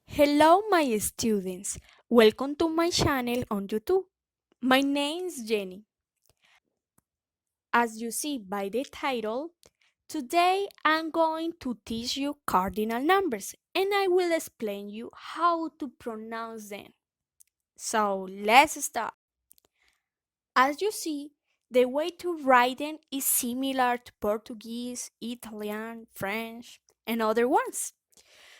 Hello, my students. Welcome to my channel on YouTube. My name is Jenny. As you see by the title, today I'm going to teach you cardinal numbers and I will explain you how to pronounce them. So let's start. As you see, the way to write them is similar to Portuguese, Italian, French, and other ones.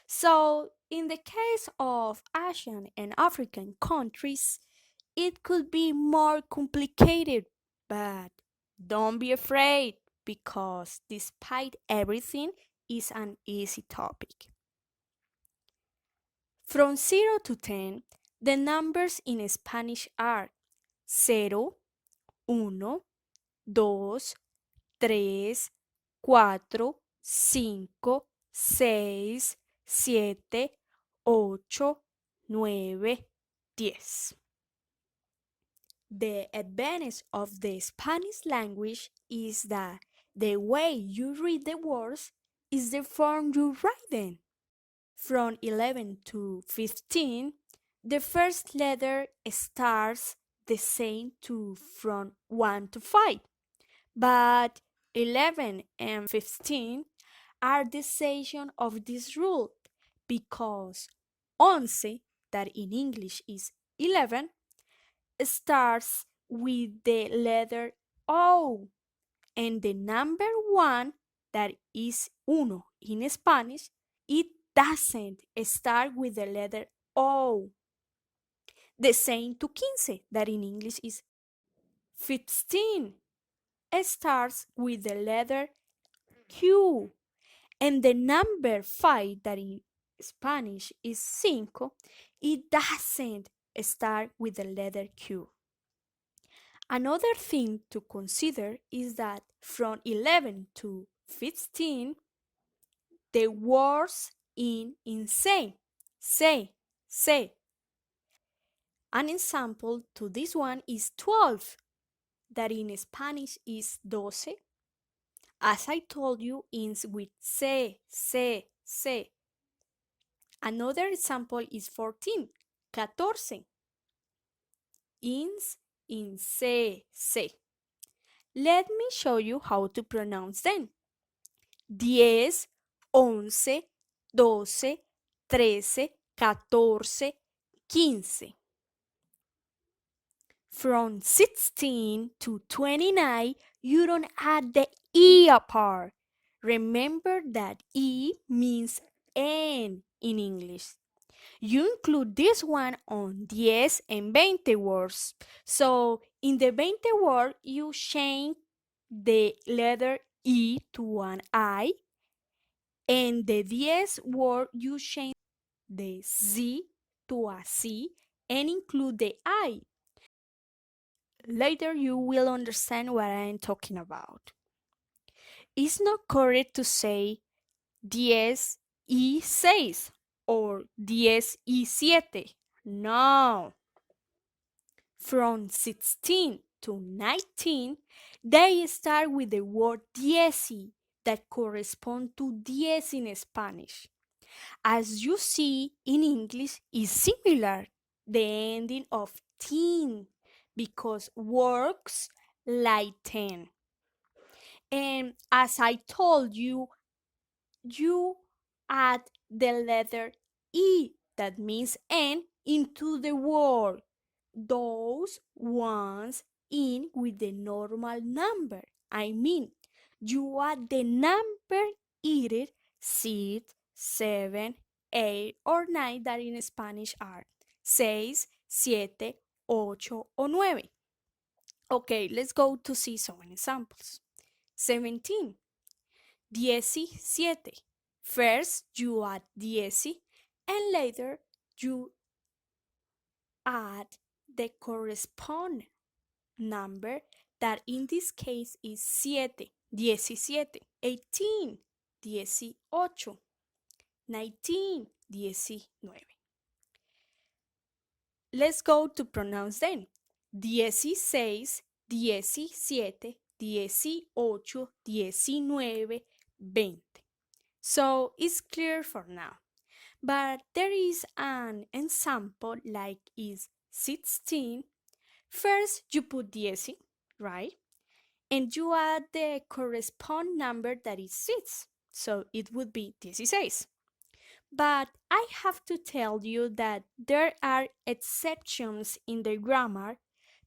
So, in the case of Asian and African countries, it could be more complicated, but don't be afraid because despite everything, it's an easy topic. From 0 to 10, the numbers in Spanish are 0, 1, 2, 3, 4, 5, 6, 7, 8, 9, 10. The advantage of the Spanish language is that the way you read the words is the form you write them. From 11 to 15, the first letter starts the same to from 1 to 5, but 11 and 15 are the exception of this rule because 11, that in English is 11, starts with the letter O, and the number 1, that is uno in Spanish, it doesn't start with the letter O. The same to 15, that in English is 15, starts with the letter Q, and the number 5, that in Spanish is cinco, it doesn't start with the letter Q. Another thing to consider is that from 11 to 15, the words in insane, say. An example to this one is 12, that in Spanish is 12. As I told you, ends with se. Another example is 14, 14. Ends in se. Let me show you how to pronounce them. 10, 11, 12, 13, 14, 15. From 16 to 29, you don't add the E part. Remember that E means N in English. You include this one on 10 and 20 words. So in the 20 word, you change the letter E to an I, and the 10 word, you change the Z to a C and include the I. Later you will understand what I am talking about. It's not correct to say 10 y 6 or 10 y 7. No. From 16 to 19, they start with the word dieci that correspond to 10 in Spanish. As you see in English is similar, the ending of teen, because works like 10. And as I told you, you add the letter E, that means N, into the word. Those ones in with the normal number. I mean, you add the number either 6, 7, 8, or 9, that in Spanish are 6, 7, 8, or 9. Okay, let's go to see some examples. 17, 17. First, you add 10 and later you add the corresponding number, that in this case is 7, 17, 18, 18, 19, 19. Let's go to pronounce them. 16, 17, 18, 19, 20. So it's clear for now. But there is an example like is 16. First, you put 10, right? And you add the corresponding number that is 6. So it would be 16. But I have to tell you that there are exceptions in the grammar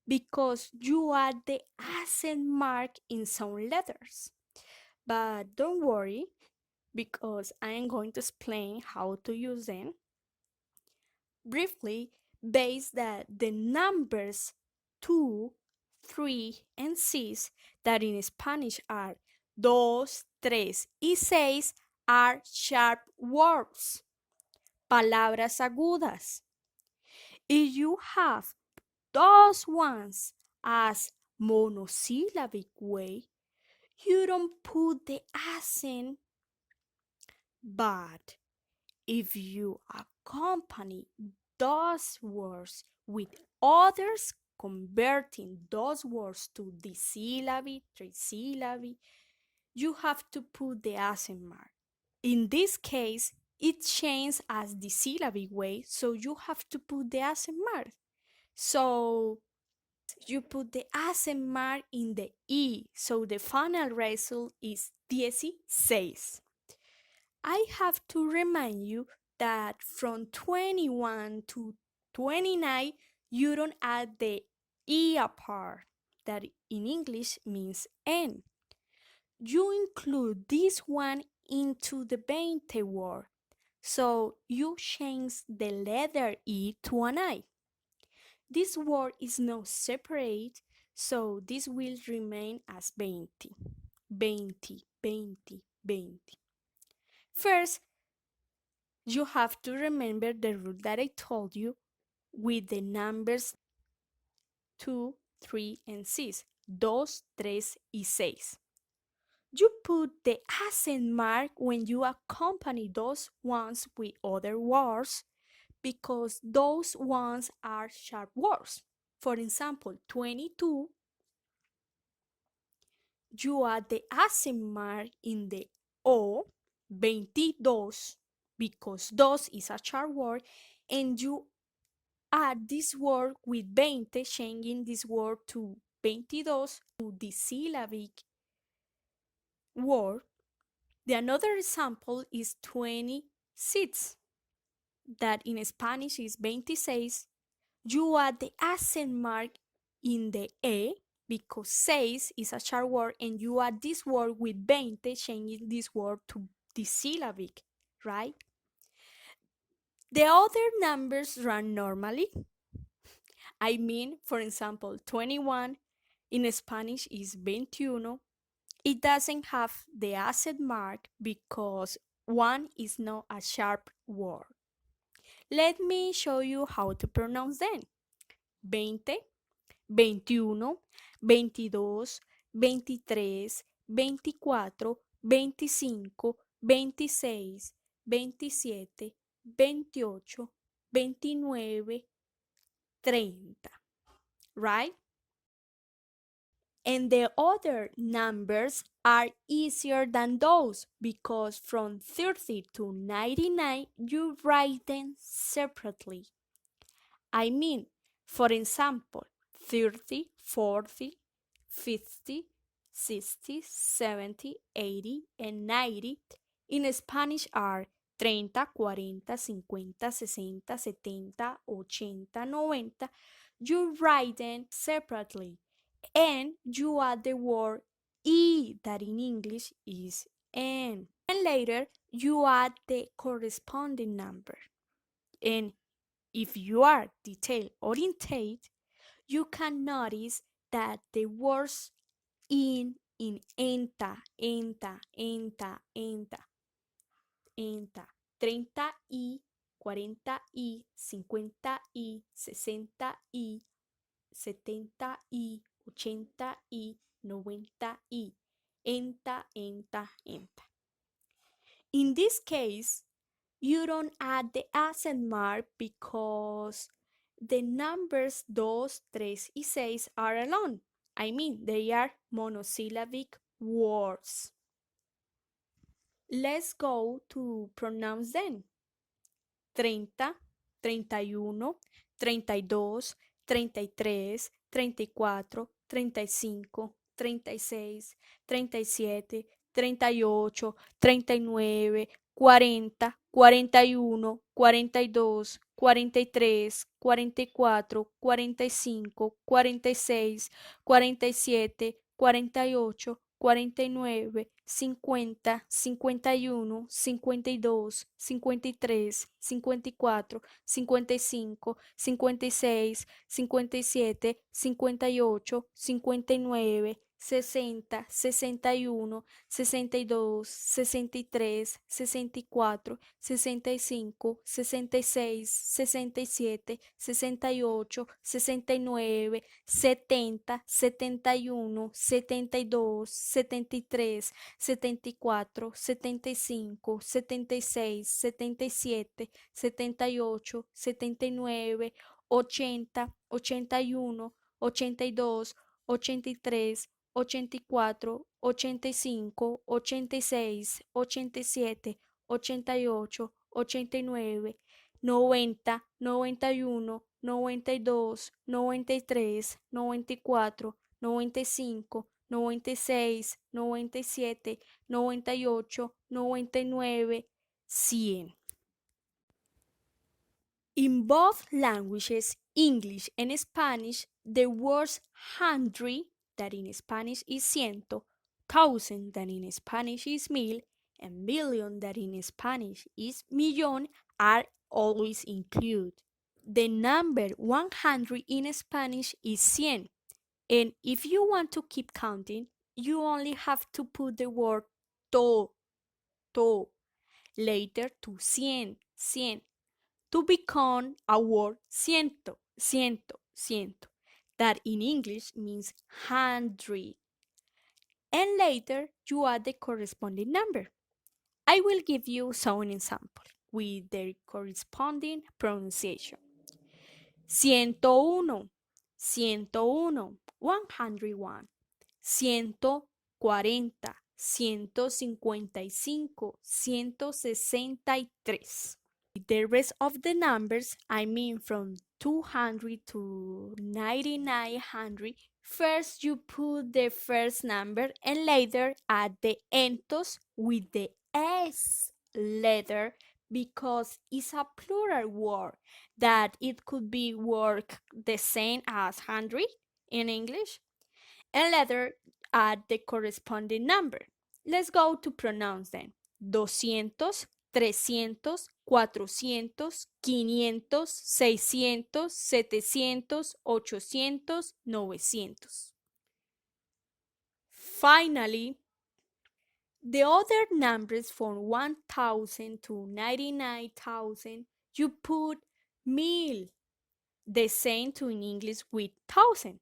because you add the accent mark in some letters. But don't worry because I am going to explain how to use them. Briefly, base that the numbers 2, 3, and 6 that in Spanish are dos, tres, y seis are sharp words, palabras agudas. If you have those ones as monosyllabic way, you don't put the accent. But if you accompany those words with others, converting those words to disyllabic, trisyllabic, you have to put the accent mark. In this case, it changes as the syllabic way, so you have to put the accent mark. So you put the accent mark in the E, so the final result is 16. I have to remind you that from 21 to 29, you don't add the E part, that in English means N. You include this one into the 20 word, so you change the letter E to an I. This word is not separate, so this will remain as 20. 20, 20, 20. First, you have to remember the rule that I told you with the numbers 2, 3, and 6. Dos, tres, y seis. You put the accent mark when you accompany those ones with other words because those ones are sharp words. For example, 22, you add the accent mark in the O, 22, because dos is a sharp word, and you add this word with 20, changing this word to 22 to the syllabic word. The another example is 26, that in Spanish is 26. You add the accent mark in the E because seis is a sharp word, and you add this word with 20, changing this word to the syllabic, right? The other numbers run normally. I mean, for example, 21 in Spanish is 21. It doesn't have the accent mark because one is not a sharp word. Let me show you how to pronounce them. 20, 21, 22, 23, 24, 25, 26, 27, 28, 29, 30, right? And the other numbers are easier than those because from 30 to 99 you write them separately. I mean, for example, 30, 40, 50, 60, 70, 80, and 90 in Spanish are 30, 40, 50, 60, 70, 80, 90. You write them separately and you add the word E that in English is N. And later you add the corresponding number. And if you are detail oriented, you can notice that the words in enta, enta, enta, enta, enta, 30 y, 40 y, 50 y, 60 y, 70 y, 80 y, 90 y, enta, enta, enta. In this case, you don't add the accent mark because the numbers 2, 3, y 6 are alone. I mean, they are monosyllabic words. Let's go to pronounce them. 30, 31, 32, 33, 34, 35, 36, 37, 38, 39, 40, 41, 42, 43, 44, 45, 46, 47, 48, 49, 50, 51, 52, 53, 54, 55, 56, 57, 58, 59, 60, 61, 62, 63, 64, 65, 66, 67, 68, 69, 70, 71, 72, 73, 74, 75, 76, 77, 78, 79, 80, 81, 82, 83, 84, 85, 86, 87, 88, 89, 90, 91, 92, 93, 94, 95, 96, 97, 98, 99, 100. In both languages, English and Spanish, the words hundred, that in Spanish is ciento, thousand, that in Spanish is mil, and million, that in Spanish is millón, are always included. The number 100 in Spanish is cien, and if you want to keep counting, you only have to put the word to, later to cien, to become a word ciento, that in English means hundred. And later you add the corresponding number. I will give you some examples with their corresponding pronunciation. 101, 101, 101. 140, 155, 163. The rest of the numbers, I mean from 200 to 9900, first you put the first number and later add the entos with the S letter, because it's a plural word that it could be work the same as 100 in English, and later add the corresponding number. Let's go to pronounce them. 200, 300, 400, 500, 600, 700, 800, 900. Finally, the other numbers from 1000 to 99,000, you put mil, the same to in English with thousand.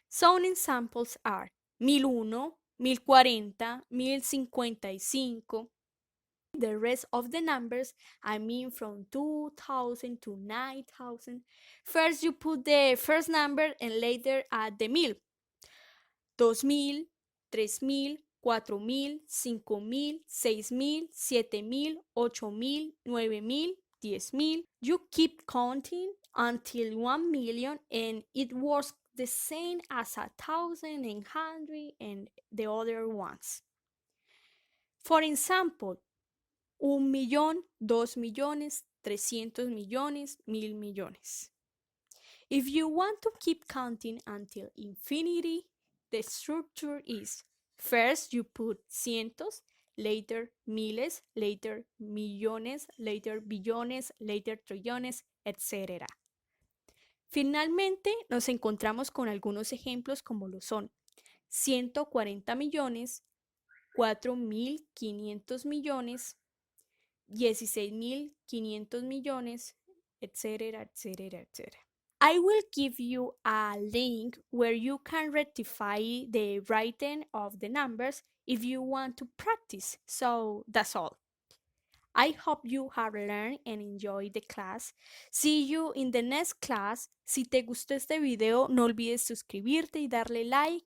Some examples are 1001, 1040, 1055. The rest of the numbers, I mean from 2000 to 9000, first you put the first number and later add the mil. 2000, 3000, 4000, 5000, 6000, 7000, 8000, 9000, 10,000. You keep counting until 1 million, and it works the same as 1,000 and 100 and the other ones. For example, 1 millón, 2 millones, 300 millones, 1000 millones. If you want to keep counting until infinity, the structure is: first you put cientos, later miles, later millones, later billones, later trillones, etc. Finalmente, nos encontramos con algunos ejemplos como lo son 140 millones, 4.500 millones, 16.500 millones, etc., etc., etc. I will give you a link where you can rectify the writing of the numbers if you want to practice. So that's all. I hope you have learned and enjoyed the class. See you in the next class. Si te gustó este video, no olvides suscribirte y darle like